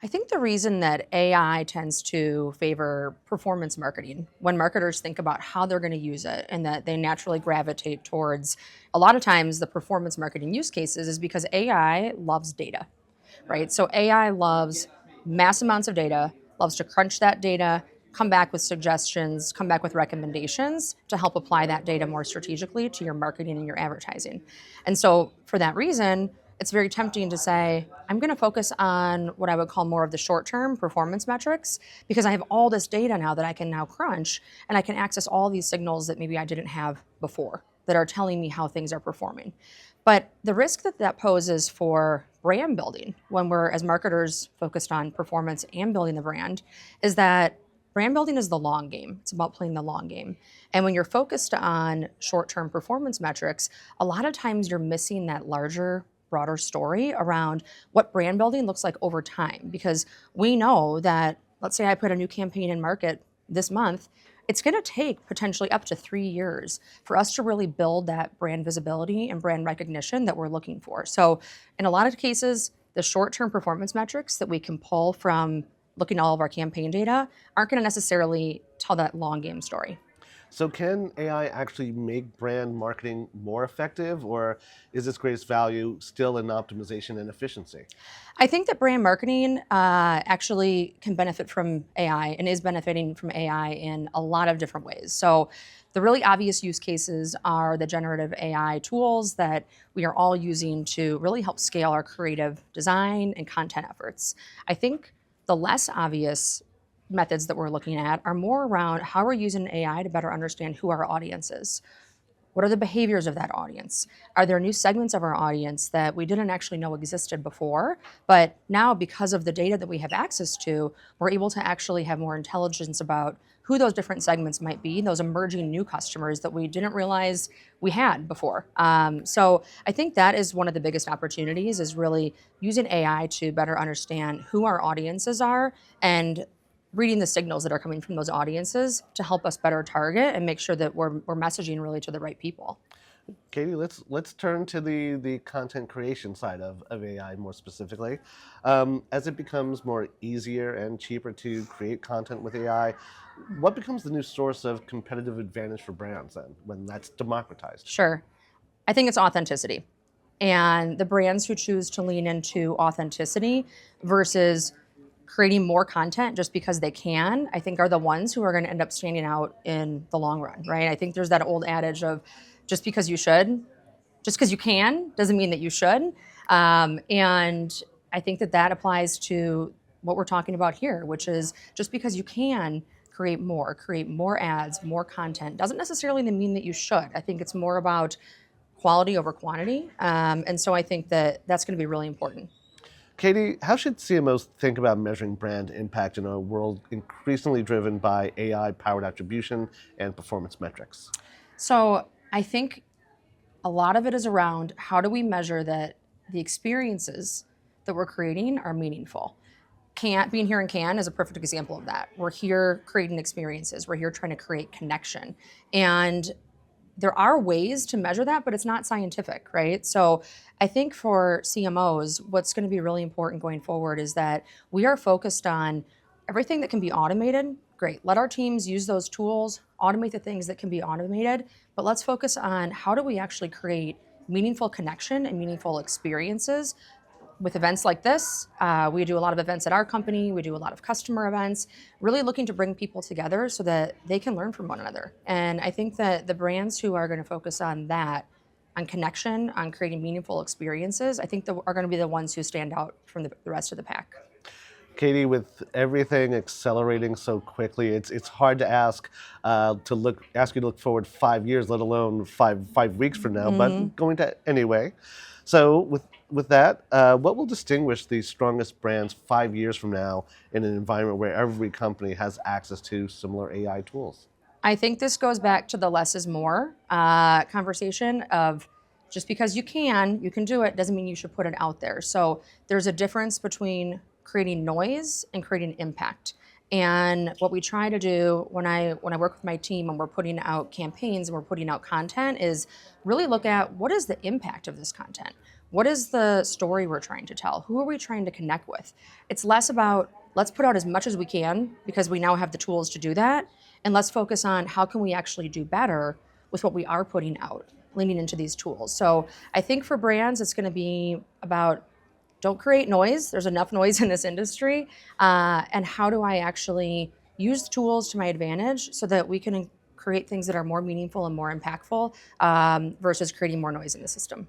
I think the reason that AI tends to favor performance marketing, when marketers think about how they're going to use it and that they naturally gravitate towards a lot of times the performance marketing use cases, is because AI loves data, right? So AI loves mass amounts of data, loves to crunch that data, come back with suggestions, come back with recommendations to help apply that data more strategically to your marketing and your advertising. And so for that reason, it's very tempting to say, I'm going to focus on what I would call more of the short-term performance metrics because I have all this data now that I can now crunch and I can access all these signals that maybe I didn't have before that are telling me how things are performing. But the risk that that poses for brand building when we're, as marketers, focused on performance and building the brand is that brand building is the long game. It's about playing the long game. And when you're focused on short-term performance metrics, a lot of times you're missing that larger, broader story around what brand building looks like over time. Because we know that, let's say I put a new campaign in market this month, it's going to take potentially up to 3 years for us to really build that brand visibility and brand recognition that we're looking for. So in a lot of cases, the short-term performance metrics that we can pull from looking at all of our campaign data aren't going to necessarily tell that long game story. So can AI actually make brand marketing more effective, or is its greatest value still in optimization and efficiency? I think that brand marketing actually can benefit from AI and is benefiting from AI in a lot of different ways. So the really obvious use cases are the generative AI tools that we are all using to really help scale our creative design and content efforts. I think the less obvious methods that we're looking at are more around how we're using AI to better understand who our audience is. What are the behaviors of that audience? Are there new segments of our audience that we didn't actually know existed before? But now, because of the data that we have access to, we're able to actually have more intelligence about who those different segments might be, those emerging new customers that we didn't realize we had before. So I think that is one of the biggest opportunities, is really using AI to better understand who our audiences are and reading the signals that are coming from those audiences to help us better target and make sure that we're messaging really to the right people. Katie, let's turn to the content creation side of AI more specifically. As it becomes more easier and cheaper to create content with AI, what becomes the new source of competitive advantage for brands then when that's democratized? Sure. I think it's authenticity. And the brands who choose to lean into authenticity versus creating more content just because they can, I think are the ones who are going to end up standing out in the long run, right? I think there's that old adage of just because you should, just because you can doesn't mean that you should. And I think that that applies to what we're talking about here, which is just because you can create more ads, more content, doesn't necessarily mean that you should. I think it's more about quality over quantity. And so I think that that's going to be really important. Katie, how should CMOs think about measuring brand impact in a world increasingly driven by AI-powered attribution and performance metrics? So I think a lot of it is around how do we measure that the experiences that we're creating are meaningful. Being here in Cannes is a perfect example of that. We're here creating experiences. We're here trying to create connection. And there are ways to measure that, but it's not scientific, right? So I think for CMOs, what's going to be really important going forward is that we are focused on everything that can be automated. Great. Let our teams use those tools, automate the things that can be automated, but let's focus on how do we actually create meaningful connection and meaningful experiences with events like this. We do a lot of events at our company. We do a lot of customer events, really looking to bring people together so that they can learn from one another. And I think that the brands who are going to focus on that, on connection, on creating meaningful experiences, I think that are going to be the ones who stand out from the rest of the pack. Katie, with everything accelerating so quickly, it's hard to ask ask you to look forward 5 years, let alone five weeks from now. But going to anyway. So with that, what will distinguish the strongest brands 5 years from now in an environment where every company has access to similar AI tools? I think this goes back to the less is more conversation of just because you can do it, doesn't mean you should put it out there. So there's a difference between creating noise and creating impact. And what we try to do when I work with my team and we're putting out campaigns and we're putting out content is really look at what is the impact of this content? What is the story we're trying to tell? Who are we trying to connect with? It's less about let's put out as much as we can because we now have the tools to do that, and let's focus on how can we actually do better with what we are putting out, leaning into these tools. So I think for brands, it's going to be about don't create noise. There's enough noise in this industry. And how do I actually use tools to my advantage so that we can create things that are more meaningful and more impactful versus creating more noise in the system?